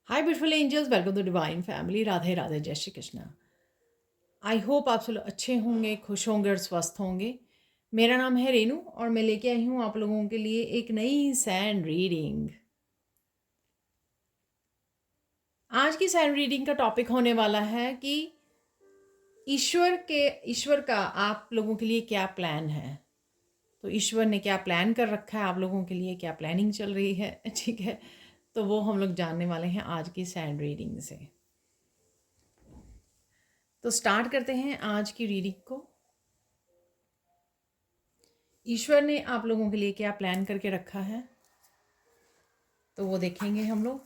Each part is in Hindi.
Hi beautiful angels, welcome to divine family. Radhe Radhe, जय श्री कृष्णा। आई होप आप सब लोग अच्छे होंगे, खुश होंगे और स्वस्थ होंगे। मेरा नाम है रेनू और मैं लेके आई हूँ आप लोगों के लिए एक नई सैंड रीडिंग। आज की सैंड रीडिंग का टॉपिक होने वाला है कि ईश्वर का आप लोगों के लिए क्या प्लान है। तो ईश्वर ने क्या प्लान कर रखा है आप लोगों के लिए, क्या प्लानिंग चल रही है, ठीक है। तो वो हम लोग जानने वाले हैं आज की सैंड रीडिंग से। तो स्टार्ट करते हैं आज की रीडिंग को। ईश्वर ने आप लोगों के लिए क्या प्लान करके रखा है, तो वो देखेंगे हम लोग।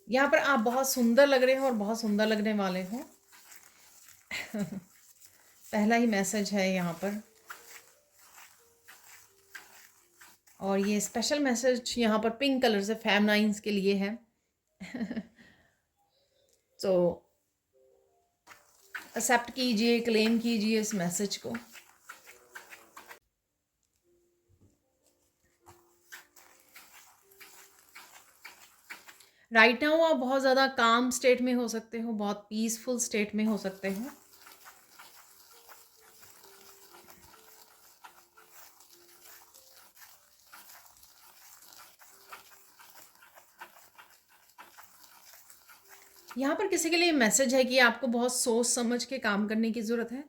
यहाँ पर आप बहुत सुंदर लग रहे हो और बहुत सुंदर लगने वाले हो। पहला ही मैसेज है यहाँ पर, और ये स्पेशल मैसेज यहाँ पर पिंक कलर से फेमनाइन्स के लिए है। तो एक्सेप्ट कीजिए, क्लेम कीजिए इस मैसेज को। राइट नाउ आप बहुत ज़्यादा काम स्टेट में हो सकते हो, बहुत पीसफुल स्टेट में हो सकते हो। यहाँ पर किसी के लिए मैसेज है कि आपको बहुत सोच समझ के काम करने की ज़रूरत है।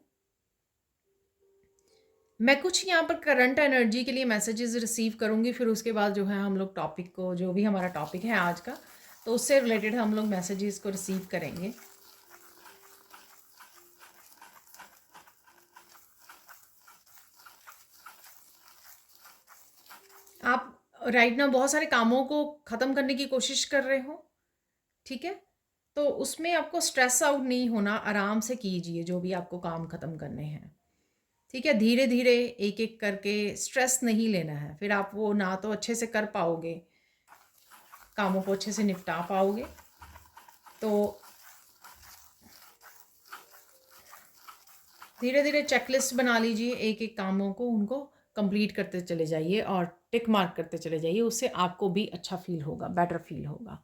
मैं कुछ यहाँ पर करंट एनर्जी के लिए मैसेजेस रिसीव करूँगी, फिर उसके बाद जो है हम लोग टॉपिक को, जो भी हमारा टॉपिक है आज का, तो उससे रिलेटेड हम लोग मैसेजेस को रिसीव करेंगे। आप राइट ना बहुत सारे कामों को ख़त्म करने की कोशिश कर रहे हो, ठीक है। तो उसमें आपको स्ट्रेस आउट नहीं होना, आराम से कीजिए जो भी आपको काम ख़त्म करने हैं, ठीक है। धीरे धीरे एक एक करके, स्ट्रेस नहीं लेना है, फिर आप वो ना तो अच्छे से कर पाओगे, कामों को अच्छे से निपटा पाओगे। तो धीरे धीरे चेकलिस्ट बना लीजिए, एक एक कामों को, उनको कंप्लीट करते चले जाइए और टिक मार्क करते चले जाइए। उससे आपको भी अच्छा फील होगा, बेटर फील होगा,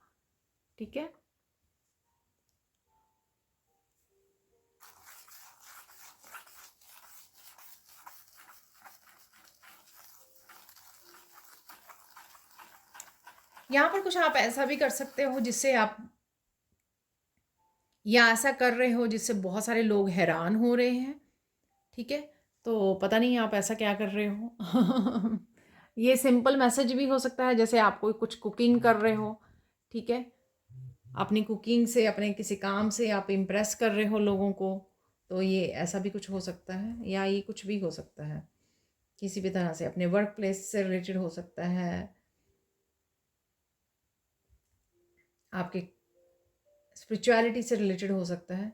ठीक है। यहाँ पर कुछ आप ऐसा भी कर सकते हो जिससे आप, या ऐसा कर रहे हो जिससे बहुत सारे लोग हैरान हो रहे हैं, ठीक है। तो पता नहीं आप ऐसा क्या कर रहे हो। ये सिंपल मैसेज भी हो सकता है, जैसे आप कोई कुछ कुकिंग कर रहे हो, ठीक है। अपनी कुकिंग से, अपने किसी काम से आप इम्प्रेस कर रहे हो लोगों को, तो ये ऐसा भी कुछ हो सकता है। या ये कुछ भी हो सकता है, किसी भी तरह से अपने वर्क प्लेस से रिलेटेड हो सकता है, आपके स्पिरिचुअलिटी से रिलेटेड हो सकता है।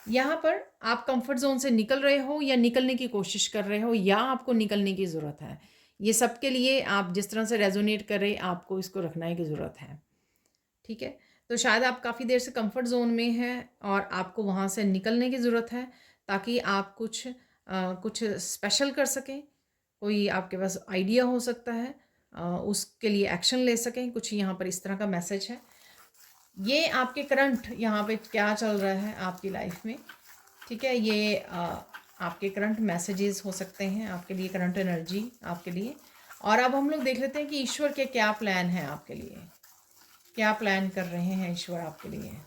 यहाँ पर आप कंफर्ट जोन से निकल रहे हो या निकलने की कोशिश कर रहे हो, या आपको निकलने की ज़रूरत है। ये सब के लिए आप जिस तरह से रेजोनेट कर रहे, आपको इसको रखने की ज़रूरत है, ठीक है। तो शायद आप काफ़ी देर से कंफर्ट जोन में हैं और आपको वहाँ से निकलने की ज़रूरत है, ताकि आप कुछ स्पेशल कर सकें। कोई आपके पास आइडिया हो सकता है, उसके लिए एक्शन ले सकें। कुछ यहाँ पर इस तरह का मैसेज है। ये आपके करंट यहाँ पे क्या चल रहा है आपकी लाइफ में, ठीक है। ये आपके करंट मैसेजेस हो सकते हैं आपके लिए, करंट एनर्जी आपके लिए। और अब हम लोग देख लेते हैं कि ईश्वर के क्या प्लान हैं आपके लिए, क्या प्लान कर रहे हैं ईश्वर आपके लिए।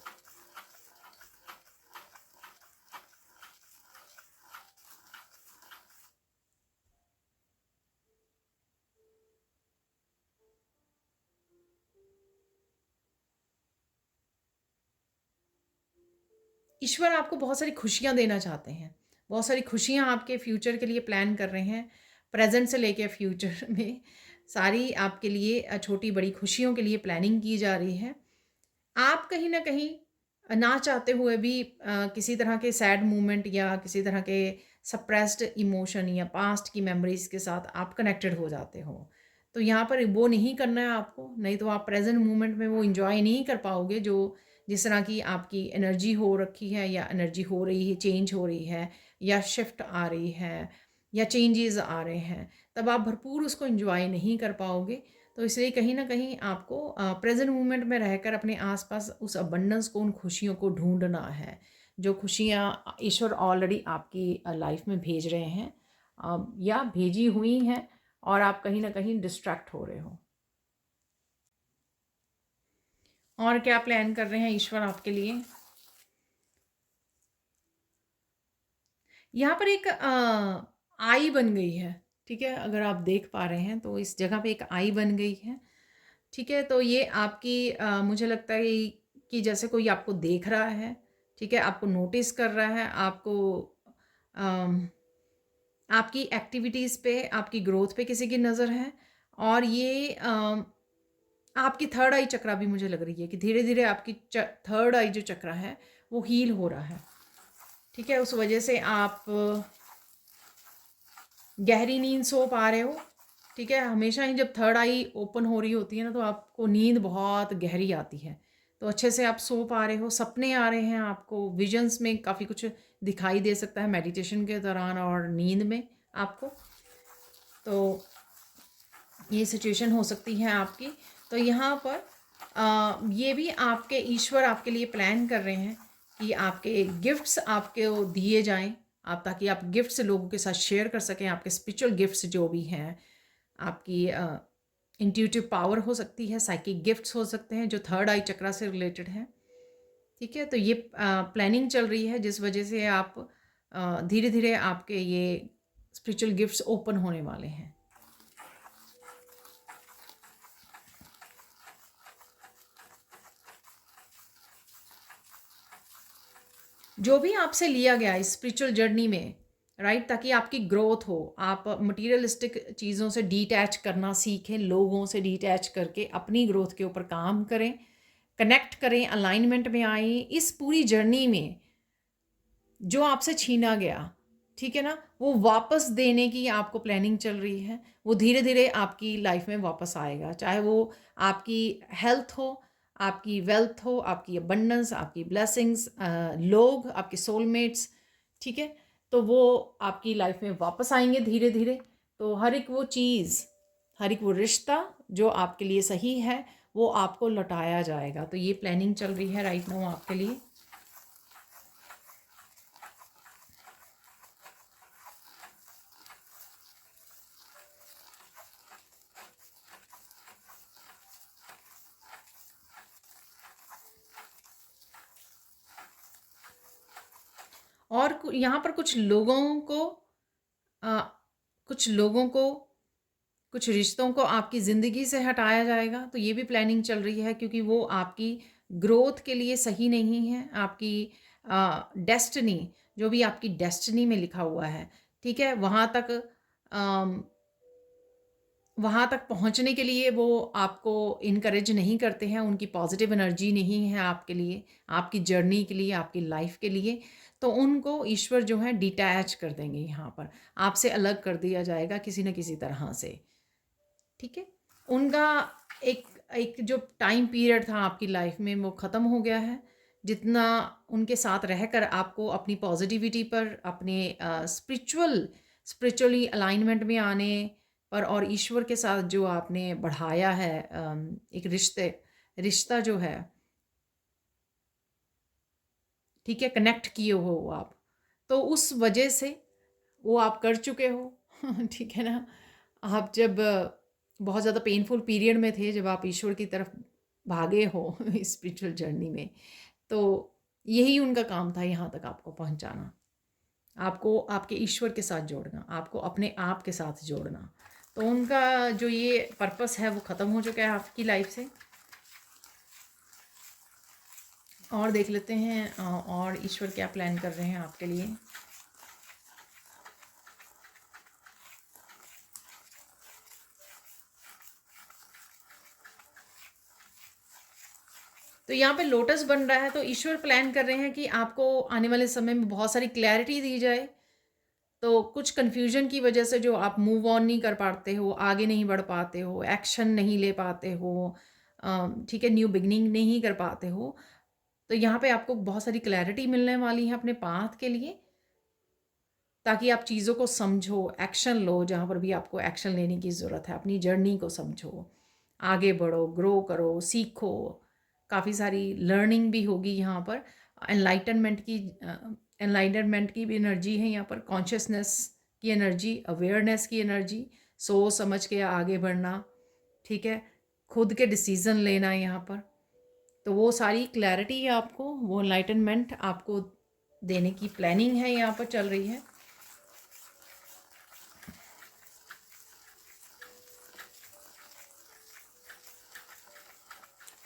ईश्वर आपको बहुत सारी खुशियाँ देना चाहते हैं, बहुत सारी खुशियाँ आपके फ्यूचर के लिए प्लान कर रहे हैं। प्रेजेंट से लेके फ्यूचर में सारी आपके लिए छोटी बड़ी खुशियों के लिए प्लानिंग की जा रही है। आप कहीं न कहीं ना चाहते हुए भी किसी तरह के सैड मोमेंट या किसी तरह के सप्रेस्ड इमोशन या पास्ट की मेमोरीज़ के साथ आप कनेक्टेड हो जाते हो। तो यहाँ पर वो नहीं करना है आपको, नहीं तो आप प्रेजेंट मोमेंट में वो एंजॉय नहीं कर पाओगे जो जिस तरह की आपकी एनर्जी हो रखी है या एनर्जी हो रही है, चेंज हो रही है या शिफ्ट आ रही है या चेंजेस आ रहे हैं, तब आप भरपूर उसको एंजॉय नहीं कर पाओगे। तो इसलिए कहीं ना कहीं आपको प्रेजेंट मोमेंट में रहकर अपने आसपास उस अबंडेंस को, उन खुशियों को ढूंढना है, जो खुशियाँ ईश्वर ऑलरेडी आपकी लाइफ में भेज रहे हैं या भेजी हुई हैं, और आप कहीं ना कहीं डिस्ट्रैक्ट हो रहे हो। और क्या प्लान कर रहे हैं ईश्वर आपके लिए? यहाँ पर एक आई बन गई है, ठीक है, अगर आप देख पा रहे हैं तो इस जगह पे एक आई बन गई है, ठीक है। तो ये आपकी मुझे लगता है कि जैसे कोई आपको देख रहा है, ठीक है, आपको नोटिस कर रहा है, आपको अम, आपकी एक्टिविटीज़ पे, आपकी ग्रोथ पे किसी की नज़र है। और ये आपकी थर्ड आई चक्रा भी मुझे लग रही है कि धीरे धीरे आपकी थर्ड आई जो चक्रा है वो हील हो रहा है, ठीक है। उस वजह से आप गहरी नींद सो पा रहे हो, ठीक है। हमेशा ही जब थर्ड आई ओपन हो रही होती है ना, तो आपको नींद बहुत गहरी आती है, तो अच्छे से आप सो पा रहे हो। सपने आ रहे हैं आपको, विजन्स में काफ़ी कुछ दिखाई दे सकता है मेडिटेशन के दौरान और नींद में आपको, तो ये सिचुएशन हो सकती है आपकी। तो यहाँ पर ये भी आपके ईश्वर आपके लिए प्लान कर रहे हैं कि आपके गिफ्ट्स आपके दिए जाएं, आप ताकि आप गिफ्ट्स लोगों के साथ शेयर कर सकें। आपके स्पिरिचुअल गिफ्ट्स जो भी हैं, आपकी इंट्यूटिव पावर हो सकती है, साइकिक गिफ्ट्स हो सकते हैं जो थर्ड आई चक्रा से रिलेटेड हैं, ठीक है। तो ये प्लानिंग चल रही है जिस वजह से आप धीरे धीरे आपके ये स्पिरिचुअल गिफ्ट्स ओपन होने वाले हैं। जो भी आपसे लिया गया इस स्पिरिचुअल जर्नी में, राइट, ताकि आपकी ग्रोथ हो, आप मटीरियलिस्टिक चीज़ों से डिटैच करना सीखें, लोगों से डिटैच करके अपनी ग्रोथ के ऊपर काम करें, कनेक्ट करें, अलाइनमेंट में आएँ। इस पूरी जर्नी में जो आपसे छीना गया, ठीक है ना, वो वापस देने की आपको प्लानिंग चल रही है। वो धीरे धीरे आपकी लाइफ में वापस आएगा, चाहे वो आपकी हेल्थ हो, आपकी वेल्थ हो, आपकी अबंडेंस, आपकी ब्लेसिंग्स, लोग आपके सोलमेट्स, ठीक है। तो वो आपकी लाइफ में वापस आएंगे धीरे धीरे। तो हर एक वो चीज़, हर एक वो रिश्ता जो आपके लिए सही है, वो आपको लौटाया जाएगा। तो ये प्लानिंग चल रही है राइट नाउ आपके लिए। और यहाँ पर कुछ लोगों को अ, कुछ लोगों को, कुछ रिश्तों को आपकी ज़िंदगी से हटाया जाएगा। तो ये भी प्लानिंग चल रही है क्योंकि वो आपकी ग्रोथ के लिए सही नहीं है। आपकी डेस्टिनी, जो भी आपकी डेस्टिनी में लिखा हुआ है, ठीक है, वहाँ तक पहुँचने के लिए वो आपको इनकरेज नहीं करते हैं, उनकी पॉजिटिव एनर्जी नहीं है आपके लिए, आपकी जर्नी के लिए, आपकी लाइफ के लिए। तो उनको ईश्वर जो है डिटैच कर देंगे, यहाँ पर आपसे अलग कर दिया जाएगा किसी न किसी तरह से, ठीक है। उनका एक एक जो टाइम पीरियड था आपकी लाइफ में वो ख़त्म हो गया है। जितना उनके साथ रहकर आपको अपनी पॉजिटिविटी पर, अपने स्पिरिचुअली अलाइनमेंट में आने पर और ईश्वर के साथ जो आपने बढ़ाया है, एक रिश्ता जो है, ठीक है, कनेक्ट किए हो आप, तो उस वजह से वो आप कर चुके हो ठीक है ना। आप जब बहुत ज़्यादा पेनफुल पीरियड में थे, जब आप ईश्वर की तरफ भागे हो स्पिरिचुअल जर्नी में, तो यही उनका काम था, यहाँ तक आपको पहुँचाना, आपको आपके ईश्वर के साथ जोड़ना, आपको अपने आप के साथ जोड़ना। तो उनका जो ये पर्पस है वो ख़त्म हो चुका है आपकी लाइफ से। और देख लेते हैं और ईश्वर क्या प्लान कर रहे हैं आपके लिए। तो यहाँ पे लोटस बन रहा है, तो ईश्वर प्लान कर रहे हैं कि आपको आने वाले समय में बहुत सारी क्लैरिटी दी जाए। तो कुछ कन्फ्यूजन की वजह से जो आप मूव ऑन नहीं कर पाते हो, आगे नहीं बढ़ पाते हो, एक्शन नहीं ले पाते हो, ठीक है, न्यू बिगनिंग नहीं कर पाते हो, तो यहाँ पे आपको बहुत सारी क्लैरिटी मिलने वाली है अपने पाथ के लिए, ताकि आप चीज़ों को समझो, एक्शन लो जहाँ पर भी आपको एक्शन लेने की ज़रूरत है, अपनी जर्नी को समझो, आगे बढ़ो, ग्रो करो, सीखो, काफ़ी सारी लर्निंग भी होगी यहाँ पर। एनलाइटनमेंट की भी एनर्जी है यहाँ पर, कॉन्शियसनेस की एनर्जी, अवेयरनेस की एनर्जी, सोच समझ के आगे बढ़ना, ठीक है, खुद के डिसीज़न लेना यहाँ पर। तो वो सारी क्लैरिटी है आपको, वो एनलाइटनमेंट आपको देने की प्लानिंग है यहाँ पर चल रही है।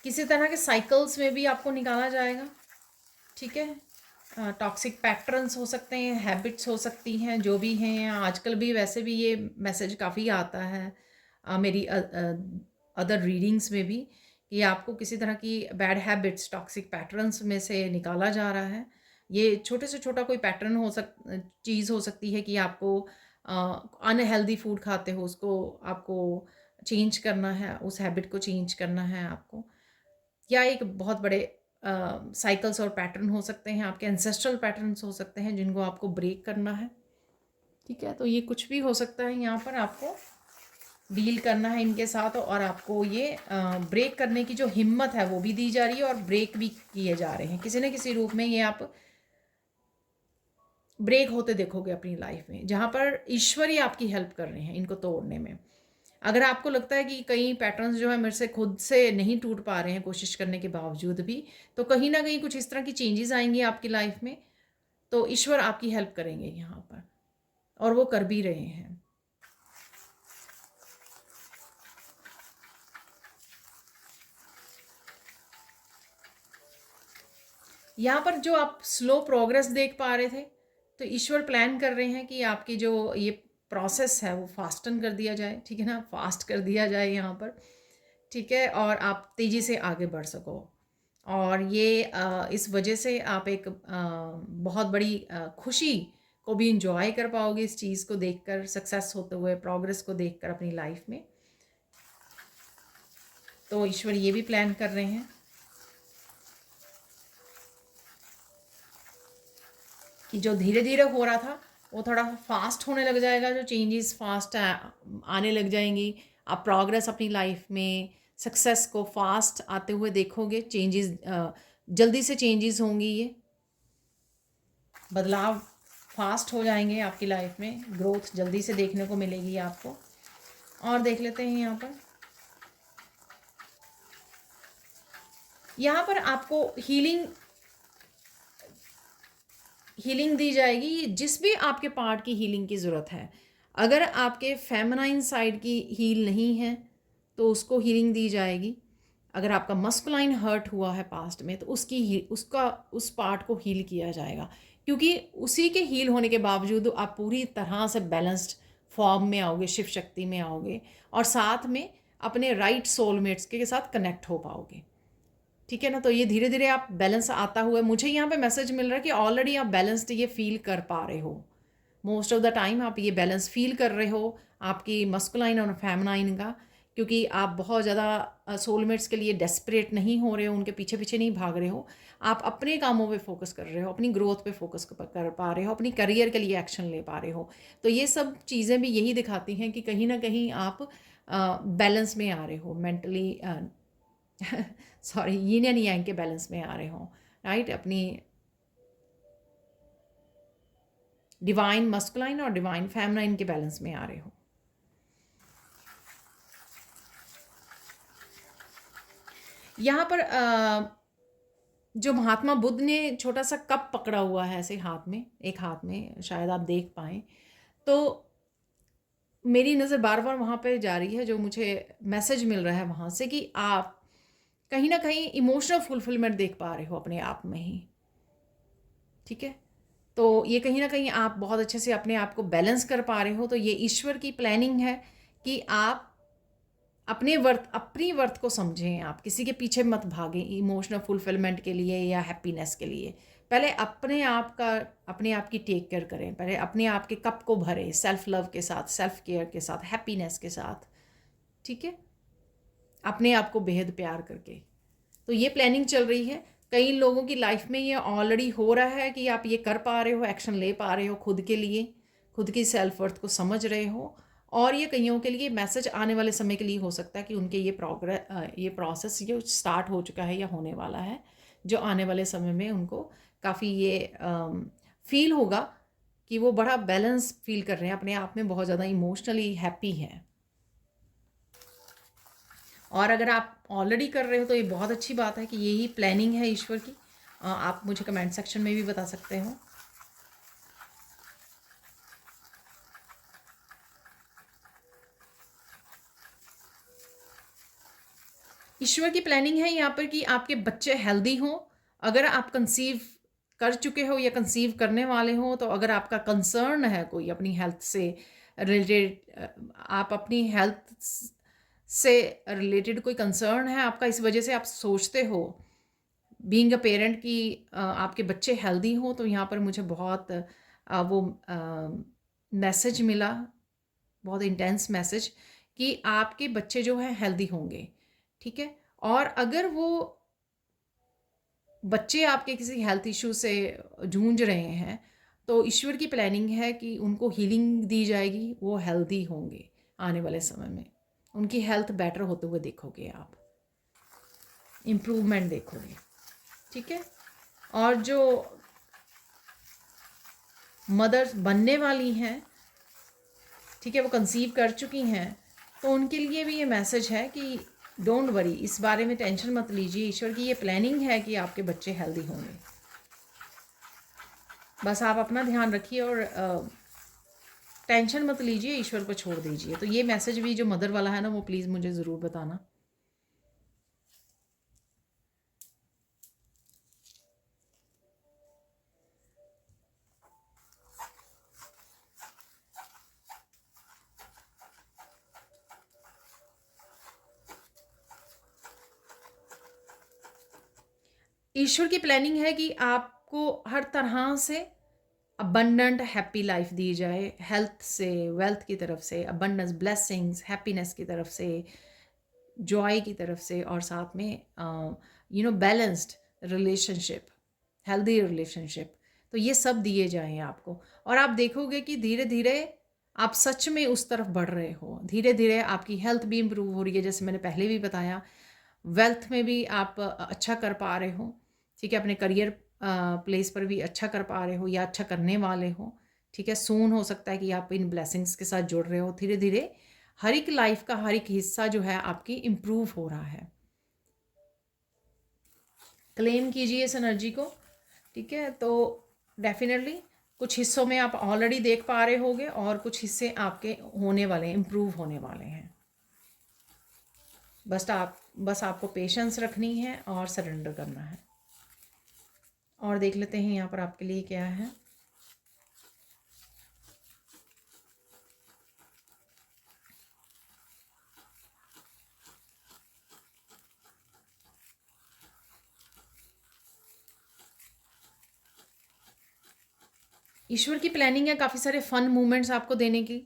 किसी तरह के साइकिल्स में भी आपको निकाला जाएगा, ठीक है। टॉक्सिक पैटर्न्स हो सकते हैं, हैबिट्स हो सकती हैं, जो भी हैं। आजकल भी वैसे भी ये मैसेज काफ़ी आता है मेरी अदर रीडिंग्स में भी, कि आपको किसी तरह की बैड हैबिट्स, टॉक्सिक पैटर्न्स में से निकाला जा रहा है। ये छोटे से छोटा कोई पैटर्न चीज़ हो सकती है कि आपको अनहेल्दी फूड खाते हो, उसको आपको चेंज करना है, उस हैबिट को चेंज करना है आपको, या एक बहुत बड़े साइकिल्स और पैटर्न हो सकते हैं, आपके एंसेस्ट्रल पैटर्न्स हो सकते हैं जिनको आपको ब्रेक करना है, ठीक है। तो ये कुछ भी हो सकता है, यहाँ पर आपको डील करना है इनके साथ, और आपको ये ब्रेक करने की जो हिम्मत है वो भी दी जा रही है, और ब्रेक भी किए जा रहे हैं किसी न किसी रूप में। ये आप ब्रेक होते देखोगे अपनी लाइफ में, जहाँ पर ईश्वर ही आपकी हेल्प कर रहे हैं इनको तोड़ने में। अगर आपको लगता है कि कई पैटर्न्स जो है मेरे से खुद से नहीं टूट पा रहे हैं कोशिश करने के बावजूद भी, तो कहीं ना कहीं कुछ इस तरह की चेंजेस आएंगी आपकी लाइफ में, तो ईश्वर आपकी हेल्प करेंगे यहाँ पर, और वो कर भी रहे हैं। यहाँ पर जो आप स्लो प्रोग्रेस देख पा रहे थे, तो ईश्वर प्लान कर रहे हैं कि आपकी जो ये प्रोसेस है वो फास्टन कर दिया जाए, ठीक है ना, फास्ट कर दिया जाए यहाँ पर, ठीक है, और आप तेज़ी से आगे बढ़ सको। और ये इस वजह से आप एक बहुत बड़ी खुशी को भी इंजॉय कर पाओगे इस चीज़ को देखकर, सक्सेस होते हुए, प्रोग्रेस को देखकर अपनी लाइफ में। तो ईश्वर ये भी प्लान कर रहे हैं कि जो धीरे धीरे हो रहा था वो थोड़ा फास्ट होने लग जाएगा, जो चेंजेस फास्ट आने लग जाएंगी। आप प्रोग्रेस अपनी लाइफ में, सक्सेस को फास्ट आते हुए देखोगे, चेंजेस जल्दी से चेंजेस होंगी, ये बदलाव फास्ट हो जाएंगे आपकी लाइफ में, ग्रोथ जल्दी से देखने को मिलेगी आपको। और देख लेते हैं यहाँ पर आपको हीलिंग दी जाएगी, जिस भी आपके पार्ट की हीलिंग की ज़रूरत है। अगर आपके फेमिनाइन साइड की हील नहीं है तो उसको हीलिंग दी जाएगी। अगर आपका मस्कुलाइन हर्ट हुआ है पास्ट में तो उस पार्ट को हील किया जाएगा, क्योंकि उसी के हील होने के बावजूद आप पूरी तरह से बैलेंस्ड फॉर्म में आओगे, शिव शक्ति में आओगे, और साथ में अपने राइट सोलमेट्स के साथ कनेक्ट हो पाओगे, ठीक है ना। तो ये धीरे धीरे आप बैलेंस आता हुआ, मुझे यहाँ पे मैसेज मिल रहा है कि ऑलरेडी आप बैलेंस्ड ये फील कर पा रहे हो। मोस्ट ऑफ द टाइम आप ये बैलेंस फील कर रहे हो आपकी मस्कुलाइन और फेमिनाइन का, क्योंकि आप बहुत ज़्यादा सोलमेट्स के लिए डेस्परेट नहीं हो रहे हो, उनके पीछे पीछे नहीं भाग रहे हो। आप अपने कामों पे फोकस कर रहे हो, अपनी ग्रोथ पे फोकस कर पा रहे हो, अपनी करियर के लिए एक्शन ले पा रहे हो। तो ये सब चीज़ें भी यही दिखाती हैं कि कहीं ना कहीं आप बैलेंस में आ रहे हो, मेंटली सॉरी, यीन एंड यांग के बैलेंस में आ रहे हो, राइट। अपनी डिवाइन मस्कुलाइन और डिवाइन फेमिनाइन के बैलेंस में आ रहे हो। यहाँ पर जो महात्मा बुद्ध ने छोटा सा कप पकड़ा हुआ है ऐसे हाथ में, एक हाथ में, शायद आप देख पाएँ, तो मेरी नज़र बार बार वहाँ पे जा रही है, जो मुझे मैसेज मिल रहा है वहाँ से, कि आप कहीं ना कहीं इमोशनल फुलफिलमेंट देख पा रहे हो अपने आप में ही, ठीक है। तो ये कहीं ना कहीं आप बहुत अच्छे से अपने आप को बैलेंस कर पा रहे हो। तो ये ईश्वर की प्लानिंग है कि आप अपनी वर्थ को समझें, आप किसी के पीछे मत भागें इमोशनल फुलफिलमेंट के लिए या हैप्पीनेस के लिए। पहले अपने आप की टेक केयर करें, पहले अपने आप के कप को भरें सेल्फ लव के साथ, सेल्फ केयर के साथ, हैप्पीनेस के साथ, ठीक है, अपने आप को बेहद प्यार करके। तो ये प्लानिंग चल रही है। कई लोगों की लाइफ में ये ऑलरेडी हो रहा है कि आप ये कर पा रहे हो, एक्शन ले पा रहे हो खुद के लिए, खुद की सेल्फ वर्थ को समझ रहे हो। और ये कईयों के लिए मैसेज आने वाले समय के लिए हो सकता है कि उनके ये प्रोसेस ये स्टार्ट हो चुका है या होने वाला है, जो आने वाले समय में उनको काफ़ी ये फील होगा कि वो बड़ा बैलेंस फील कर रहे हैं, अपने आप में बहुत ज़्यादा इमोशनली हैप्पी हैं। और अगर आप ऑलरेडी कर रहे हो तो ये बहुत अच्छी बात है कि यही प्लानिंग है ईश्वर की। आप मुझे कमेंट सेक्शन में भी बता सकते हो। ईश्वर की प्लानिंग है यहाँ पर कि आपके बच्चे हेल्दी हों। अगर आप कंसीव कर चुके हो या कंसीव करने वाले हो, तो अगर आपका कंसर्न है कोई अपनी हेल्थ से रिलेटेड, आप अपनी हेल्थ से रिलेटेड कोई कंसर्न है आपका, इस वजह से आप सोचते हो बीइंग अ पेरेंट कि आपके बच्चे हेल्दी हों, तो यहाँ पर मुझे बहुत वो मैसेज मिला, बहुत इंटेंस मैसेज कि आपके बच्चे जो हैं हेल्दी होंगे, ठीक है। और अगर वो बच्चे आपके किसी हेल्थ इशू से जूझ रहे हैं, तो ईश्वर की प्लानिंग है कि उनको हीलिंग दी जाएगी, वो हेल्दी होंगे आने वाले समय में, उनकी हेल्थ बेटर होते हुए देखोगे आप, इम्प्रूवमेंट देखोगे, ठीक है। और जो मदर्स बनने वाली हैं, ठीक है, वो कंसीव कर चुकी हैं, तो उनके लिए भी ये मैसेज है कि डोंट वरी, इस बारे में टेंशन मत लीजिए, ईश्वर की ये प्लानिंग है कि आपके बच्चे हेल्दी होंगे। बस आप अपना ध्यान रखिए और टेंशन मत लीजिए, ईश्वर पर छोड़ दीजिए। तो ये मैसेज भी जो मदर वाला है ना, वो प्लीज़ मुझे ज़रूर बताना। ईश्वर की प्लानिंग है कि आपको हर तरह से अबंडेंट हैप्पी लाइफ दी जाए, हेल्थ से, वेल्थ की तरफ से, अबंडेंस, ब्लेसिंग्स, हैप्पीनेस की तरफ से, जॉय की तरफ से, और साथ में बैलेंस्ड रिलेशनशिप, हेल्दी रिलेशनशिप, तो ये सब दिए जाएं आपको। और आप देखोगे कि धीरे धीरे आप सच में उस तरफ बढ़ रहे हो, धीरे धीरे आपकी हेल्थ भी इम्प्रूव हो रही है, जैसे मैंने पहले भी बताया, वेल्थ में भी आप अच्छा कर पा रहे हो, ठीक है, अपने करियर प्लेस पर भी अच्छा कर पा रहे हो या अच्छा करने वाले हो, ठीक है। सून हो सकता है कि आप इन ब्लेसिंग्स के साथ जुड़ रहे हो, धीरे धीरे हर एक लाइफ का हर एक हिस्सा जो है आपकी इम्प्रूव हो रहा है। क्लेम कीजिए इस एनर्जी को, ठीक है। तो डेफिनेटली कुछ हिस्सों में आप ऑलरेडी देख पा रहे होगे और कुछ हिस्से आपके होने वाले हैं, इम्प्रूव होने वाले हैं। बस आपको पेशेंस रखनी है और सरेंडर करना है। और देख लेते हैं यहाँ पर आपके लिए क्या है। ईश्वर की प्लानिंग है काफ़ी सारे फन मोमेंट्स आपको देने की,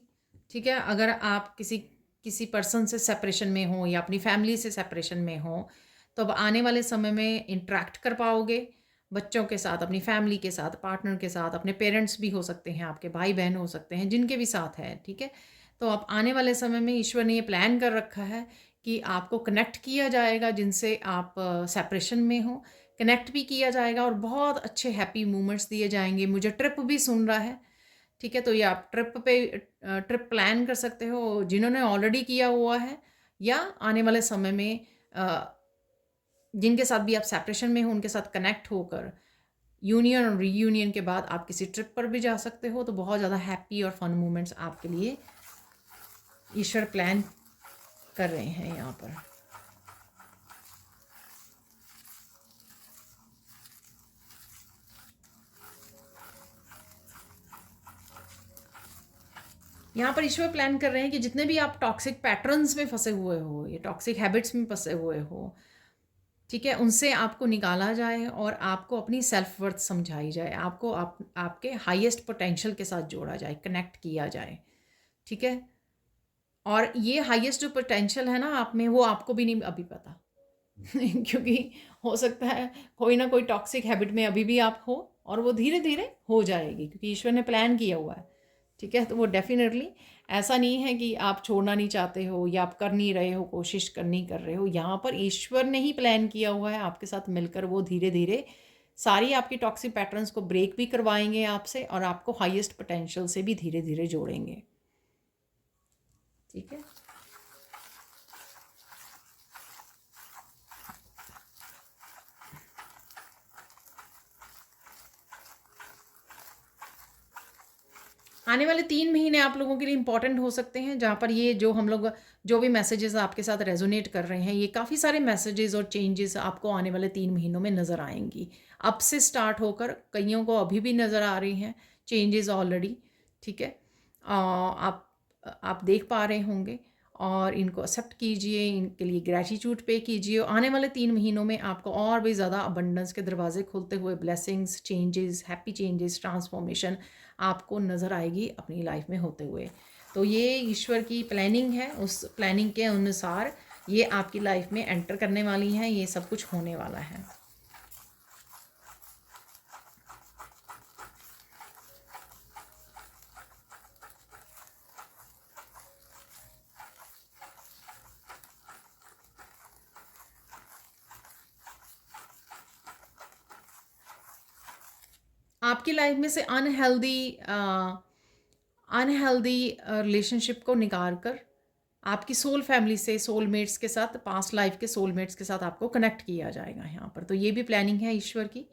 ठीक है। अगर आप किसी पर्सन से सेपरेशन में हो या अपनी फैमिली से सेपरेशन में हो, तो अब आने वाले समय में इंटरेक्ट कर पाओगे बच्चों के साथ, अपनी फैमिली के साथ, पार्टनर के साथ, अपने पेरेंट्स भी हो सकते हैं, आपके भाई बहन हो सकते हैं, जिनके भी साथ है, ठीक है। तो अब आने वाले समय में ईश्वर ने ये प्लान कर रखा है कि आपको कनेक्ट किया जाएगा जिनसे आप सेपरेशन में हो, कनेक्ट भी किया जाएगा और बहुत अच्छे हैप्पी मोमेंट्स दिए जाएंगे। मुझे ट्रिप भी सुन रहा है, ठीक है। तो ये आप ट्रिप प्लान कर सकते हो, जिन्होंने ऑलरेडी किया हुआ है या आने वाले समय में जिनके साथ भी आप सेपरेशन में हो, उनके साथ कनेक्ट होकर यूनियन और रीयूनियन के बाद आप किसी ट्रिप पर भी जा सकते हो। तो बहुत ज़्यादा हैप्पी और फन मोमेंट्स आपके लिए ईश्वर प्लान कर रहे हैं यहाँ पर। यहाँ पर ईश्वर प्लान कर रहे हैं कि जितने भी आप टॉक्सिक पैटर्न्स में फंसे हुए हो, ये टॉक्सिक हैबिट्स में फंसे हुए हो, ठीक है, उनसे आपको निकाला जाए और आपको अपनी सेल्फ वर्थ समझाई जाए, आपको आपके हाईएस्ट पोटेंशियल के साथ जोड़ा जाए, कनेक्ट किया जाए। ठीक है, और ये हाईएस्ट जो पोटेंशियल है ना आप में, वो आपको भी नहीं अभी पता क्योंकि हो सकता है कोई ना कोई टॉक्सिक हैबिट में अभी भी आप हो, और वो धीरे धीरे हो जाएगी क्योंकि ईश्वर ने प्लान किया हुआ है। ठीक है, तो वो डेफिनेटली ऐसा नहीं है कि आप छोड़ना नहीं चाहते हो या आप कर नहीं रहे हो, कोशिश कर नहीं कर रहे हो। यहाँ पर ईश्वर ने ही प्लान किया हुआ है आपके साथ मिलकर, वो धीरे धीरे सारी आपकी टॉक्सिक पैटर्न्स को ब्रेक भी करवाएंगे आपसे, और आपको हाईएस्ट पोटेंशियल से भी धीरे धीरे जोड़ेंगे। ठीक है, आने वाले 3 महीने आप लोगों के लिए इंपॉर्टेंट हो सकते हैं, जहाँ पर ये जो हम लोग जो भी मैसेजेस आपके साथ रेजोनेट कर रहे हैं, ये काफ़ी सारे मैसेजेस और चेंजेस आपको आने वाले 3 महीनों में नज़र आएंगी। अब से स्टार्ट होकर कईयों को अभी भी नज़र आ रही हैं चेंजेस ऑलरेडी। ठीक है, आप देख पा रहे होंगे, और इनको एक्सेप्ट कीजिए, इनके लिए ग्रैटिट्यूड पे कीजिए। आने वाले 3 महीनों में आपको और भी ज़्यादा अबंडेंस के दरवाजे खुलते हुए, blessings, changes, happy changes, transformation आपको नज़र आएगी अपनी लाइफ में होते हुए। तो ये ईश्वर की प्लानिंग है, उस प्लानिंग के अनुसार ये आपकी लाइफ में एंटर करने वाली हैं, ये सब कुछ होने वाला है। आपकी लाइफ में से अनहेल्दी रिलेशनशिप को निकाल कर आपकी सोल फैमिली से, सोलमेट्स के साथ, पास्ट लाइफ के सोलमेट्स के साथ आपको कनेक्ट किया जाएगा यहाँ पर। तो ये भी प्लानिंग है ईश्वर की।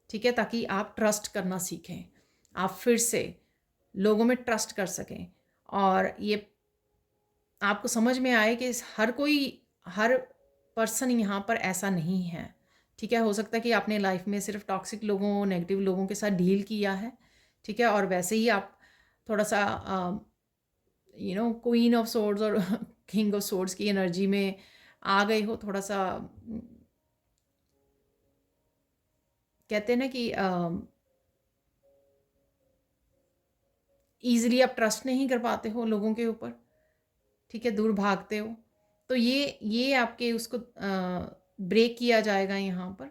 ठीक है, ताकि आप ट्रस्ट करना सीखें, आप फिर से लोगों में ट्रस्ट कर सकें, और ये आपको समझ में आए कि हर पर्सन यहाँ पर ऐसा नहीं है। ठीक है, हो सकता है कि आपने लाइफ में सिर्फ टॉक्सिक लोगों, नेगेटिव लोगों के साथ डील किया है। ठीक है, और वैसे ही आप थोड़ा सा क्वीन ऑफ सोर्ड्स और किंग ऑफ सोर्ड्स की एनर्जी में आ गए हो। थोड़ा सा कहते हैं ना कि ईजिली आप ट्रस्ट नहीं कर पाते हो लोगों के ऊपर। ठीक है, दूर भागते हो। तो ये आपके उसको ब्रेक किया जाएगा यहाँ पर,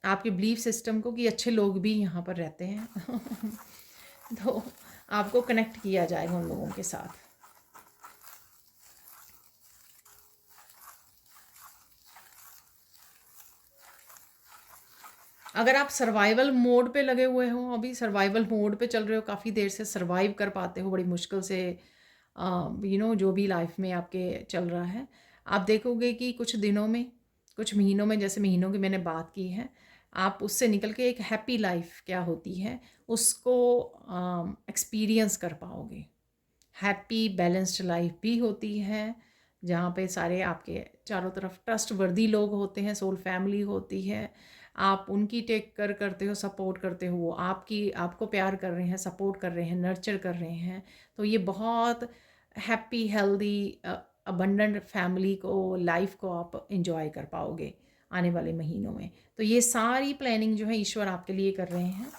आपके बिलीफ सिस्टम को, कि अच्छे लोग भी यहाँ पर रहते हैं तो आपको कनेक्ट किया जाएगा उन लोगों के साथ। अगर आप सर्वाइवल मोड पे लगे हुए हो, अभी सर्वाइवल मोड पे चल रहे हो, काफ़ी देर से सर्वाइव कर पाते हो बड़ी मुश्किल से, जो भी लाइफ में आपके चल रहा है, आप देखोगे कि कुछ दिनों में, कुछ महीनों में, जैसे महीनों की मैंने बात की है, आप उससे निकल के एक हैप्पी लाइफ क्या होती है उसको एक्सपीरियंस कर पाओगे। हैप्पी बैलेंस्ड लाइफ भी होती है, जहाँ पे सारे आपके चारों तरफ ट्रस्ट वर्दी लोग होते हैं, सोल फैमिली होती है, आप उनकी टेक कर करते हो, सपोर्ट करते हो, वो आपको प्यार कर रहे हैं, सपोर्ट कर रहे हैं, नर्चर कर रहे हैं। तो ये बहुत हैप्पी, हेल्दी, अबंडेंट फैमिली को, लाइफ को आप इंजॉय कर पाओगे आने वाले महीनों में। तो ये सारी प्लानिंग जो है ईश्वर आपके लिए कर रहे हैं।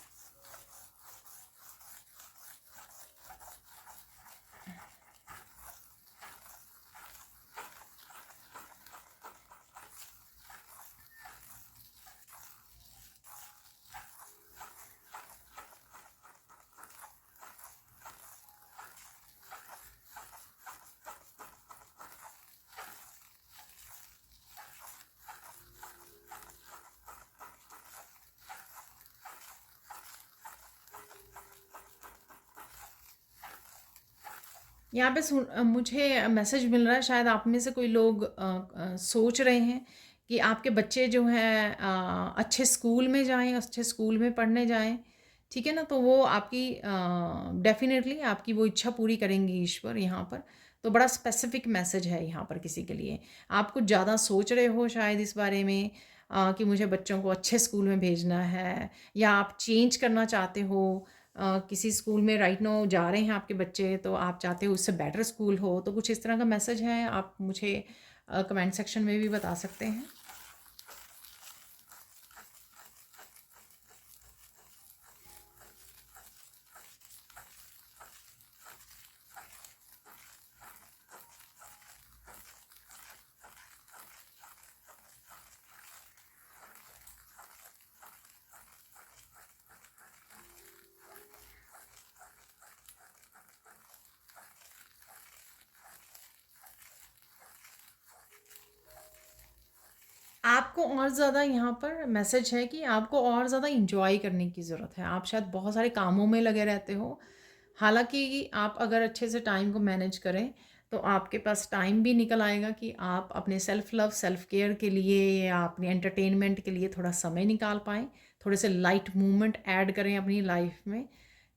यहाँ पे मुझे मैसेज मिल रहा है, शायद आप में से कोई लोग सोच रहे हैं कि आपके बच्चे जो हैं अच्छे स्कूल में जाएं, अच्छे स्कूल में पढ़ने जाएं। ठीक है ना, तो वो आपकी डेफिनेटली आपकी वो इच्छा पूरी करेंगे ईश्वर यहाँ पर। तो बड़ा स्पेसिफिक मैसेज है यहाँ पर किसी के लिए। आप कुछ ज़्यादा सोच रहे हो शायद इस बारे में, कि मुझे बच्चों को अच्छे स्कूल में भेजना है, या आप चेंज करना चाहते हो। किसी स्कूल में राइट नो जा रहे हैं आपके बच्चे, तो आप चाहते हो उससे बेटर स्कूल हो, तो कुछ इस तरह का मैसेज है। आप मुझे कमेंट सेक्शन में भी बता सकते हैं। आपको और ज़्यादा यहाँ पर मैसेज है कि आपको और ज़्यादा एंजॉय करने की ज़रूरत है। आप शायद बहुत सारे कामों में लगे रहते हो। हालाँकि आप अगर अच्छे से टाइम को मैनेज करें, तो आपके पास टाइम भी निकल आएगा कि आप अपने सेल्फ लव, सेल्फ केयर के लिए या अपने एंटरटेनमेंट के लिए थोड़ा समय निकाल पाएँ। थोड़े से लाइट मूवमेंट ऐड करें अपनी लाइफ में,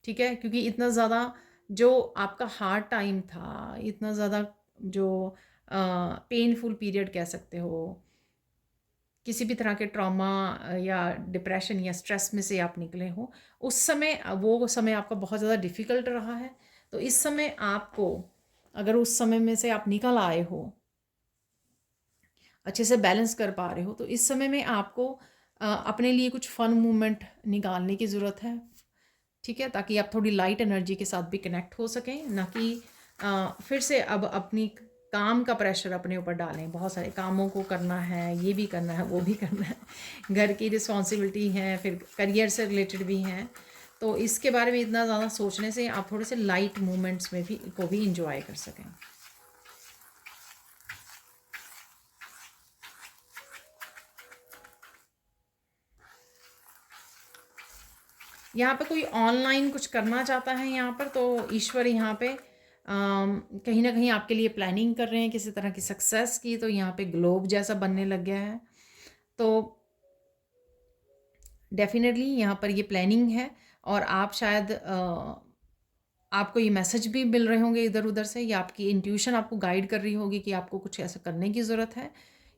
ठीक है? क्योंकि इतना ज़्यादा जो आपका हार्ड टाइम था, इतना ज़्यादा जो पेनफुल पीरियड कह सकते हो, किसी भी तरह के ट्रॉमा या डिप्रेशन या स्ट्रेस में से आप निकले हो, उस समय वो समय आपका बहुत ज़्यादा डिफ़िकल्ट रहा है। तो इस समय आपको, अगर उस समय में से आप निकल आए हो, अच्छे से बैलेंस कर पा रहे हो, तो इस समय में आपको अपने लिए कुछ फ़न मूवमेंट निकालने की ज़रूरत है, ठीक है? ताकि आप थोड़ी लाइट एनर्जी के साथ भी कनेक्ट हो सकें, ना कि फिर से अब अपनी काम का प्रेशर अपने ऊपर डालें। बहुत सारे कामों को करना है, ये भी करना है, वो भी करना है, घर की रिस्पॉन्सिबिलिटी है, फिर करियर से रिलेटेड भी हैं। तो इसके बारे में इतना ज़्यादा सोचने से आप थोड़े से लाइट मूवमेंट्स में भी को भी इंजॉय कर सकें। यहाँ पे कोई ऑनलाइन कुछ करना चाहता है यहाँ पर, तो ईश्वर यहाँ पे कहीं ना कहीं आपके लिए प्लानिंग कर रहे हैं किसी तरह की सक्सेस की। तो यहाँ पे ग्लोब जैसा बनने लग गया है। तो डेफिनेटली यहाँ पर ये प्लानिंग है, और आप शायद आपको ये मैसेज भी मिल रहे होंगे इधर उधर से, या आपकी इंट्यूशन आपको गाइड कर रही होगी कि आपको कुछ ऐसा करने की ज़रूरत है,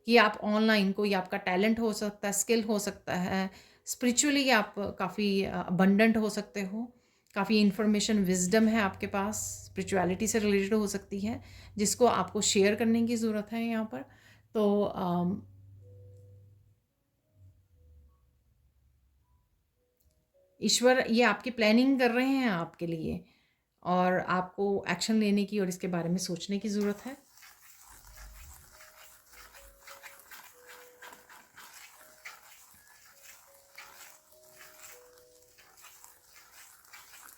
कि आप ऑनलाइन, कोई आपका टैलेंट हो सकता है, स्किल हो सकता है, स्पिरिचुअली आप काफ़ी अबंडेंट हो सकते हो, काफ़ी इंफॉर्मेशन विजडम है आपके पास, स्पिरिचुअलिटी से रिलेटेड हो सकती है, जिसको आपको शेयर करने की ज़रूरत है यहाँ पर। तो ईश्वर ये आपकी प्लानिंग कर रहे हैं आपके लिए, और आपको एक्शन लेने की और इसके बारे में सोचने की ज़रूरत है।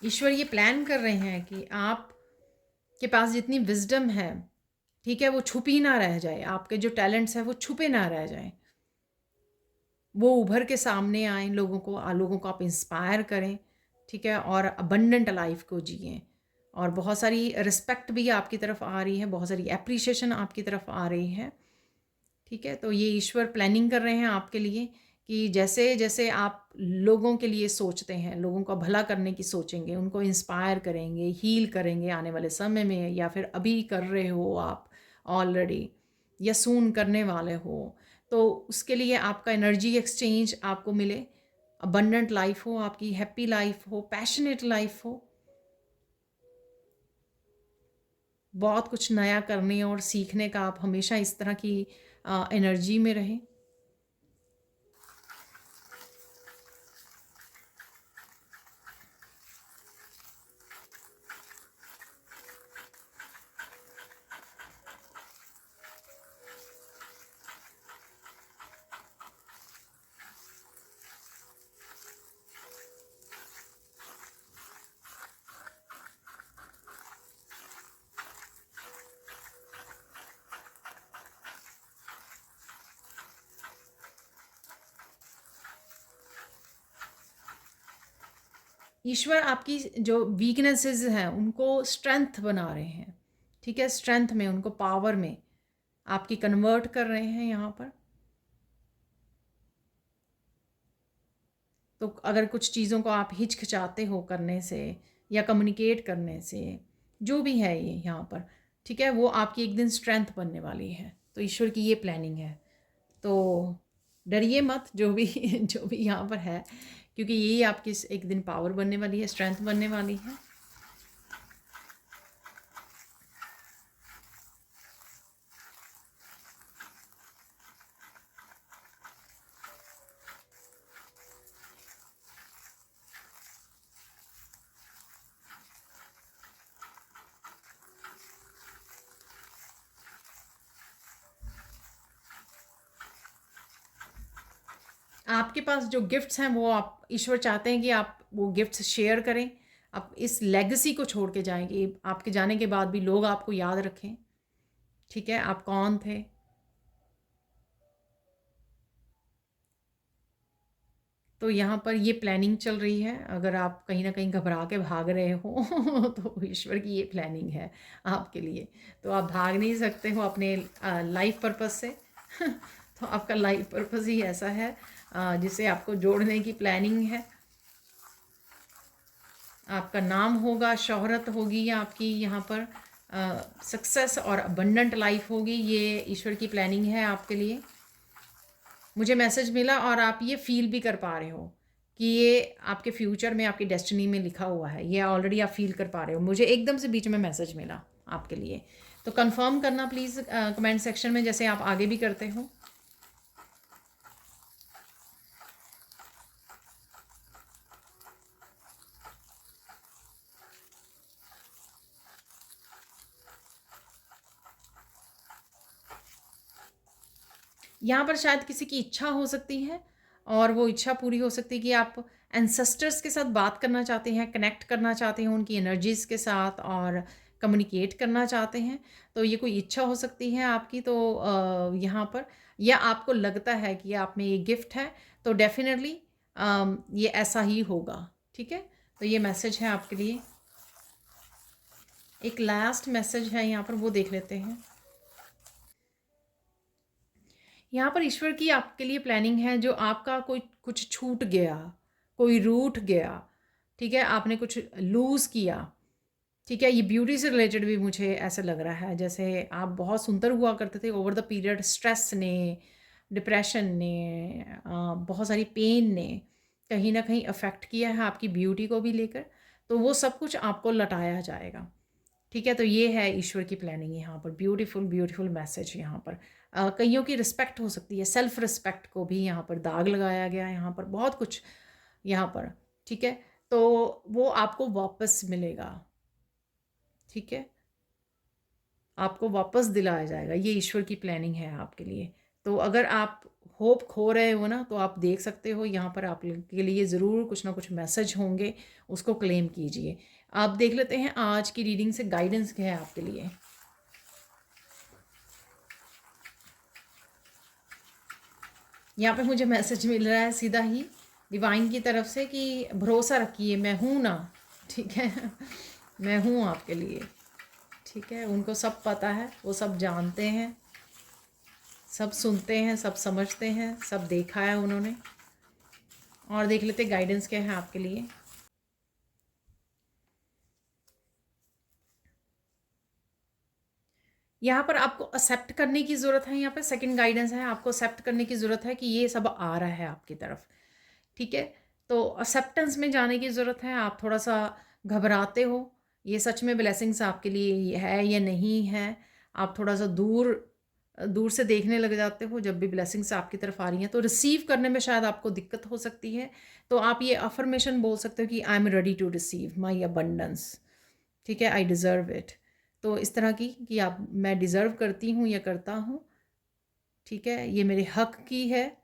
ईश्वर ये प्लान कर रहे हैं कि आप के पास जितनी विजडम है, ठीक है, वो छुपी ना रह जाए, आपके जो टैलेंट्स हैं वो छुपे ना रह जाए, वो उभर के सामने आए, लोगों को आप इंस्पायर करें, ठीक है, और अबंडेंट लाइफ को जिएं। और बहुत सारी रिस्पेक्ट भी आपकी तरफ आ रही है, बहुत सारी एप्रिशिएशन आपकी तरफ आ रही है, ठीक है। तो ये ईश्वर प्लानिंग कर रहे हैं आपके लिए कि जैसे जैसे आप लोगों के लिए सोचते हैं, लोगों का भला करने की सोचेंगे, उनको इंस्पायर करेंगे, हील करेंगे आने वाले समय में, या फिर अभी कर रहे हो आप ऑलरेडी, या सून करने वाले हो, तो उसके लिए आपका एनर्जी एक्सचेंज आपको मिले, अबंडेंट लाइफ हो आपकी, हैप्पी लाइफ हो, पैशनेट लाइफ हो, बहुत कुछ नया करने और सीखने का आप हमेशा इस तरह की एनर्जी में रहें। ईश्वर आपकी जो वीकनेसेस हैं उनको स्ट्रेंथ बना रहे हैं, ठीक है, स्ट्रेंथ में, उनको पावर में आपकी कन्वर्ट कर रहे हैं यहाँ पर। तो अगर कुछ चीज़ों को आप हिचकिचाते हो करने से या कम्युनिकेट करने से, जो भी है ये यहाँ पर, ठीक है, वो आपकी एक दिन स्ट्रेंथ बनने वाली है। तो ईश्वर की ये प्लानिंग है। तो डरिए मत, जो भी जो भी यहाँ पर है, क्योंकि यही आपकी एक दिन पावर बनने वाली है, स्ट्रेंथ बनने वाली है। आपके पास जो गिफ्ट्स हैं वो आप, ईश्वर चाहते हैं कि आप वो गिफ्ट्स शेयर करें, आप इस लेगेसी को छोड़ के जाएंगे, आपके जाने के बाद भी लोग आपको याद रखें, ठीक है, आप कौन थे। तो यहाँ पर ये प्लानिंग चल रही है। अगर आप कहीं न कहीं घबरा के भाग रहे हो तो ईश्वर की ये प्लानिंग है आपके लिए। तो आप भाग नहीं सकते हो अपने लाइफ पर्पस से तो आपका लाइफ पर्पस ही ऐसा है जिसे आपको जोड़ने की प्लानिंग है। आपका नाम होगा, शोहरत होगी या आपकी यहाँ पर सक्सेस और अबंडेंट लाइफ होगी। ये ईश्वर की प्लानिंग है आपके लिए। मुझे मैसेज मिला और आप ये फील भी कर पा रहे हो कि ये आपके फ्यूचर में, आपकी डेस्टिनी में लिखा हुआ है। ये ऑलरेडी आप फील कर पा रहे हो। मुझे एकदम से बीच में मैसेज मिला आपके लिए। तो कंफर्म करना प्लीज़ कमेंट सेक्शन में, जैसे आप आगे भी करते हो। यहाँ पर शायद किसी की इच्छा हो सकती है और वो इच्छा पूरी हो सकती है कि आप एंसेस्टर्स के साथ बात करना चाहते हैं, कनेक्ट करना चाहते हैं उनकी एनर्जीज़ के साथ और कम्युनिकेट करना चाहते हैं। तो ये कोई इच्छा हो सकती है आपकी। तो यहाँ पर या आपको लगता है कि आप में ये गिफ्ट है, तो डेफिनेटली ये ऐसा ही होगा। ठीक है, तो ये मैसेज है आपके लिए। एक लास्ट मैसेज है यहाँ पर, वो देख लेते हैं। यहाँ पर ईश्वर की आपके लिए प्लानिंग है। जो आपका कोई कुछ छूट गया, कोई रूठ गया, ठीक है, आपने कुछ लूज़ किया, ठीक है। ये ब्यूटी से रिलेटेड भी मुझे ऐसा लग रहा है, जैसे आप बहुत सुंदर हुआ करते थे ओवर द पीरियड। स्ट्रेस ने, डिप्रेशन ने, बहुत सारी पेन ने कहीं ना कहीं अफेक्ट किया है आपकी ब्यूटी को भी लेकर। तो वो सब कुछ आपको लौटाया जाएगा। ठीक है, तो ये है ईश्वर की प्लानिंग यहाँ पर। ब्यूटीफुल ब्यूटीफुल मैसेज यहाँ पर। कईयों की रिस्पेक्ट हो सकती है, सेल्फ रिस्पेक्ट को भी यहाँ पर दाग लगाया गया है। यहाँ पर बहुत कुछ यहाँ पर, ठीक है, तो वो आपको वापस मिलेगा। ठीक है, आपको वापस दिलाया जाएगा। ये ईश्वर की प्लानिंग है आपके लिए। तो अगर आप होप खो रहे हो ना, तो आप देख सकते हो यहाँ पर आपके लिए ज़रूर कुछ ना कुछ मैसेज होंगे, उसको क्लेम कीजिए। आप देख लेते हैं आज की रीडिंग से गाइडेंस क्या है आपके लिए। यहाँ पे मुझे मैसेज मिल रहा है सीधा ही डिवाइन की तरफ से कि भरोसा रखिए, मैं हूँ ना। ठीक है मैं हूँ आपके लिए। ठीक है, उनको सब पता है, वो सब जानते हैं, सब सुनते हैं, सब समझते हैं, सब देखा है उन्होंने। और देख लेते गाइडेंस क्या है आपके लिए। यहाँ पर आपको एक्सेप्ट करने की ज़रूरत है। यहाँ पे सेकंड गाइडेंस है, आपको एक्सेप्ट करने की ज़रूरत है कि ये सब आ रहा है आपकी तरफ। ठीक है, तो एक्सेप्टेंस में जाने की ज़रूरत है। आप थोड़ा सा घबराते हो, ये सच में ब्लेसिंग्स आपके लिए है या नहीं है। आप थोड़ा सा दूर दूर से देखने लग जाते हो जब भी ब्लेसिंग्स आपकी तरफ आ रही हैं। तो रिसीव करने में शायद आपको दिक्कत हो सकती है। तो आप ये अफर्मेशन बोल सकते हो कि I am ready to receive my abundance. ठीक है, आई डिज़र्व इट। तो इस तरह की कि आप, मैं डिज़र्व करती हूँ या करता हूँ। ठीक है, ये मेरे हक की है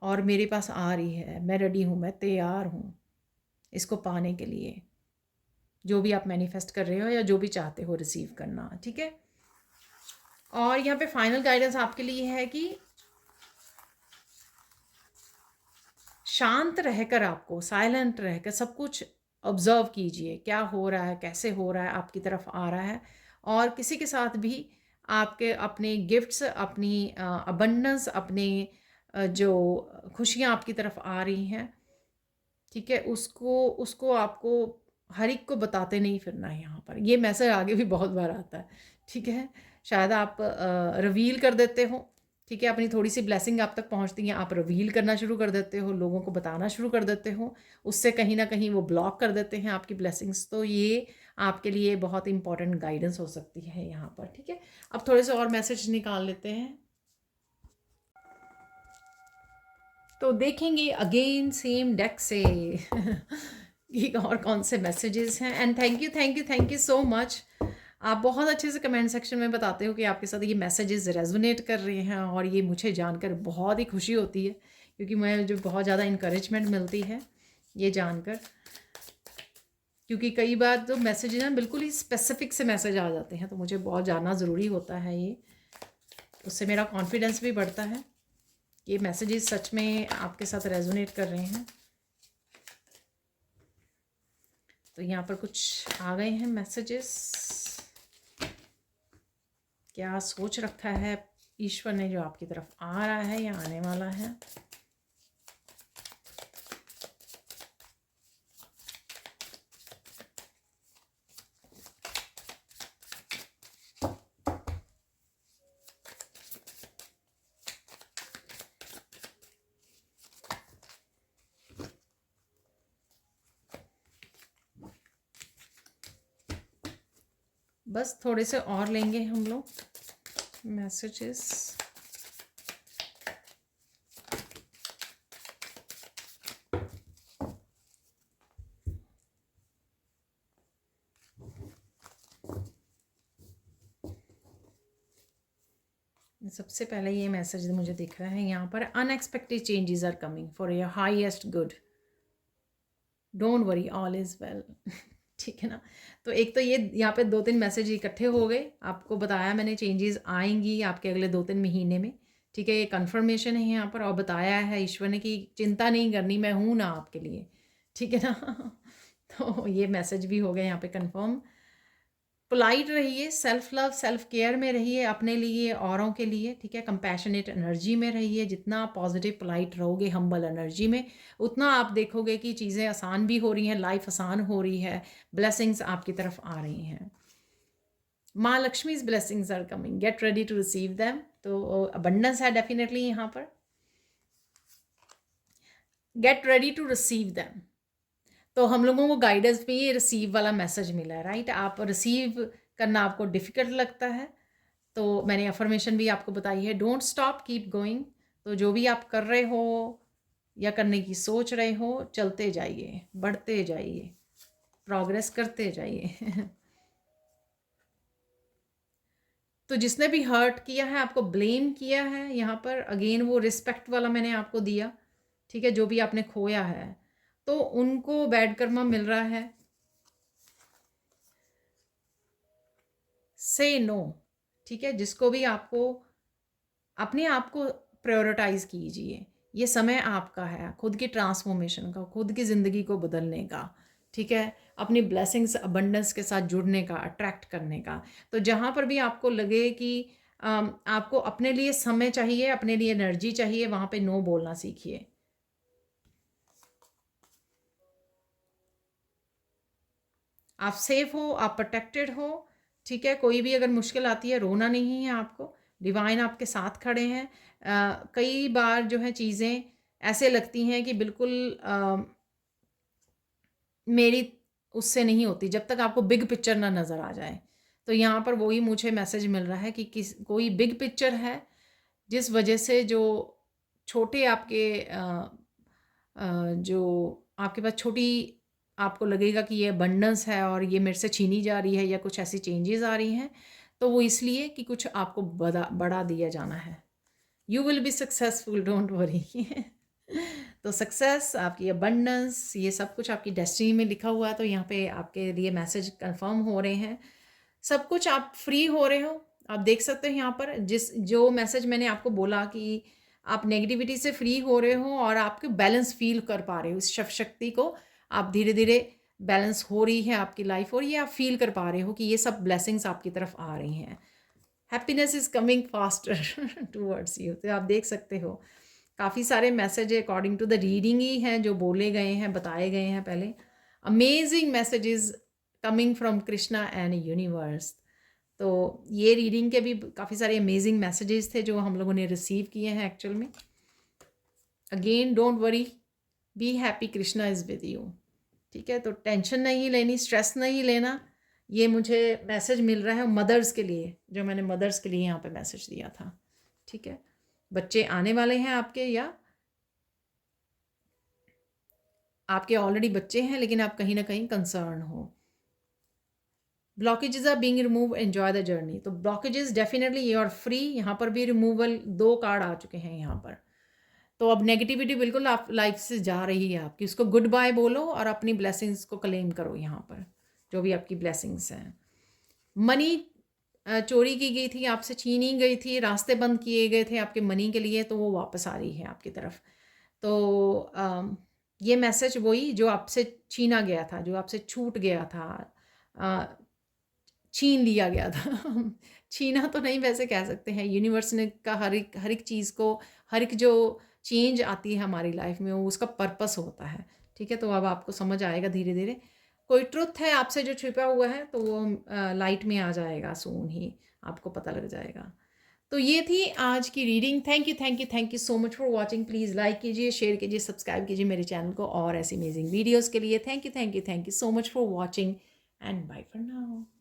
और मेरे पास आ रही है। मैं रेडी हूँ, मैं तैयार हूँ इसको पाने के लिए, जो भी आप मैनिफेस्ट कर रहे हो या जो भी चाहते हो रिसीव करना। ठीक है, और यहाँ पे फाइनल गाइडेंस आपके लिए है कि शांत रहकर, आपको साइलेंट रहकर सब कुछ ऑब्जर्व कीजिए, क्या हो रहा है, कैसे हो रहा है, आपकी तरफ आ रहा है। और किसी के साथ भी आपके अपने गिफ्ट्स, अपनी अबंडेंस, अपने जो खुशियाँ आपकी तरफ आ रही हैं, ठीक है, उसको उसको आपको हर एक को बताते नहीं फिरना है। यहाँ पर ये मैसेज आगे भी बहुत बार आता है। ठीक है, शायद आप रिवील कर देते हो। ठीक है, अपनी थोड़ी सी ब्लेसिंग आप तक पहुँचती हैं, आप रिवील करना शुरू कर देते हो, लोगों को बताना शुरू कर देते हो। उससे कहीं ना कहीं वो ब्लॉक कर देते हैं आपकी ब्लेसिंग्स। तो ये आपके लिए बहुत इंपॉर्टेंट गाइडेंस हो सकती है यहाँ पर। ठीक है, अब थोड़े से और मैसेज निकाल लेते हैं, तो देखेंगे अगेन सेम डेक से कि और कौन से मैसेजेस हैं। And thank you thank you thank you so much. आप बहुत अच्छे से कमेंट सेक्शन में बताते हो कि आपके साथ ये मैसेजेस रेजोनेट कर रहे हैं, और ये मुझे जानकर बहुत ही खुशी होती है, क्योंकि मुझे जो बहुत ज़्यादा इंकरेजमेंट मिलती है ये जानकर। क्योंकि कई बार तो मैसेज ना बिल्कुल ही स्पेसिफिक से मैसेज आ जाते हैं, तो मुझे बहुत जानना ज़रूरी होता है ये। उससे मेरा कॉन्फिडेंस भी बढ़ता है। ये मैसेजेस सच में आपके साथ रेजोनेट कर रहे हैं। तो यहाँ पर कुछ आ गए हैं मैसेजेस। क्या सोच रखा है ईश्वर ने जो आपकी तरफ आ रहा है या आने वाला है। बस थोड़े से और लेंगे हम लोग मैसेजेस। सबसे पहले ये मैसेज मुझे दिख रहा है यहाँ पर, unexpected changes are coming for your highest good, don't worry all is well. ठीक है ना। तो एक तो ये यहाँ पे 2-3 मैसेज इकट्ठे हो गए, आपको बताया मैंने चेंजेस आएंगी आपके अगले 2-3 महीने में। ठीक है, ये कन्फर्मेशन है यहाँ पर, और बताया है ईश्वर ने कि चिंता नहीं करनी, मैं हूँ ना आपके लिए। ठीक है ना। तो ये मैसेज भी हो गया यहाँ पे कन्फर्म। पोलाइट रहिए, सेल्फ लव सेल्फ केयर में रहिए, अपने लिए औरों के लिए। ठीक है, कंपैशनेट एनर्जी में रहिए। जितना आप पॉजिटिव पोलाइट रहोगे हम्बल एनर्जी में, उतना आप देखोगे कि चीज़ें आसान भी हो रही हैं, लाइफ आसान हो रही है, ब्लेसिंग्स आपकी तरफ आ रही हैं। माँ Lakshmi's blessings are coming, get ready to receive them. तो अबंडेंस है डेफिनेटली यहाँ पर, get ready to receive them. तो हम लोगों को गाइडेंस पे ये रिसीव वाला मैसेज मिला है, राइट। आप रिसीव करना आपको डिफ़िकल्ट लगता है, तो मैंने अफर्मेशन भी आपको बताई है, डोंट स्टॉप कीप गोइंग। तो जो भी आप कर रहे हो या करने की सोच रहे हो, चलते जाइए, बढ़ते जाइए, प्रोग्रेस करते जाइए। तो जिसने भी हर्ट किया है, आपको ब्लेम किया है, यहाँ पर अगेन वो रिस्पेक्ट वाला मैंने आपको दिया। ठीक है, जो भी आपने खोया है तो उनको बैड कर्मा मिल रहा है। से नो। ठीक है, जिसको भी आपको अपने आप को प्रायोरिटाइज कीजिए। ये समय आपका है खुद की ट्रांसफॉर्मेशन का, खुद की ज़िंदगी को बदलने का। ठीक है, अपनी ब्लेसिंग्स अबंडेंस के साथ जुड़ने का, अट्रैक्ट करने का। तो जहाँ पर भी आपको लगे कि आपको अपने लिए समय चाहिए, अपने लिए एनर्जी चाहिए, वहाँ पे नो बोलना सीखिए। आप सेफ हो, आप प्रोटेक्टेड हो। ठीक है, कोई भी अगर मुश्किल आती है, रोना नहीं है आपको, डिवाइन आपके साथ खड़े हैं। कई बार जो है चीज़ें ऐसे लगती हैं कि बिल्कुल मेरी उससे नहीं होती, जब तक आपको बिग पिक्चर ना नज़र आ जाए। तो यहाँ पर वही मुझे मैसेज मिल रहा है कि कोई बिग पिक्चर है, जिस वजह से जो छोटे आपके जो आपके पास छोटी आपको लगेगा कि ये अबंडेंस है और ये मेरे से छीनी जा रही है या कुछ ऐसी चेंजेस आ रही हैं, तो वो इसलिए कि कुछ आपको बढ़ा दिया जाना है। You will be successful, don't worry. तो सक्सेस, आपकी अबंडेंस, ये सब कुछ आपकी डेस्टिनी में लिखा हुआ है। तो यहाँ पे आपके लिए मैसेज कंफर्म हो रहे हैं, सब कुछ आप फ्री हो रहे हो। आप देख सकते हो यहाँ पर जो मैसेज मैंने आपको बोला कि आप नेगेटिविटी से फ्री हो रहे हो और आपके बैलेंस फील कर पा रहे हो, इस शिव शक्ति को आप धीरे धीरे बैलेंस हो रही है आपकी लाइफ, और ये आप फील कर पा रहे हो कि ये सब ब्लेसिंग्स आपकी तरफ आ रही हैं। Happiness is coming faster towards you. तो आप देख सकते हो काफ़ी सारे messages according to the reading ही हैं जो बोले गए हैं, बताए गए हैं पहले। Amazing messages coming from Krishna and universe. तो ये रीडिंग के भी काफ़ी सारे अमेजिंग मैसेजेस थे जो हम लोगों ने रिसीव किए हैं एक्चुअल में। Again don't worry, be happy, Krishna is with you. ठीक है, तो टेंशन नहीं लेनी, स्ट्रेस नहीं लेना। ये मुझे मैसेज मिल रहा है मदर्स के लिए, जो मैंने मदर्स के लिए यहाँ पे मैसेज दिया था। ठीक है, बच्चे आने वाले हैं आपके, या आपके ऑलरेडी बच्चे हैं लेकिन आप कहीं ना कहीं कंसर्न हो। Blockages are being remove, enjoy the journey. तो blockages definitely you are free. यहाँ पर भी रिमूवल 2 कार्ड आ चुके हैं यहाँ पर। तो अब नेगेटिविटी बिल्कुल आप लाइफ से जा रही है आपकी, उसको गुड बाय बोलो और अपनी ब्लेसिंग्स को क्लेम करो। यहाँ पर जो भी आपकी ब्लेसिंग्स हैं, मनी चोरी की गई थी, आपसे छीनी गई थी, रास्ते बंद किए गए थे आपके मनी के लिए, तो वो वापस आ रही है आपकी तरफ। तो ये मैसेज वही जो आपसे छीना गया था, जो आपसे छूट गया था, अ, छीन लिया गया था। छीना तो नहीं वैसे कह सकते हैं, यूनिवर्स ने का हर एक चीज़ को, हर एक जो चेंज आती है हमारी लाइफ में, वो उसका पर्पस होता है। ठीक है, तो अब आपको समझ आएगा धीरे धीरे। कोई ट्रुथ है आपसे जो छिपा हुआ है, तो वो लाइट में आ जाएगा, सून ही आपको पता लग जाएगा। तो ये थी आज की reading. Thank you, thank you, thank you so much for watching. Please like कीजिए, शेयर कीजिए, सब्सक्राइब कीजिए मेरे चैनल को और ऐसी अमेजिंग वीडियोज़ के लिए। Thank you, thank you, thank you so much for watching and bye for now.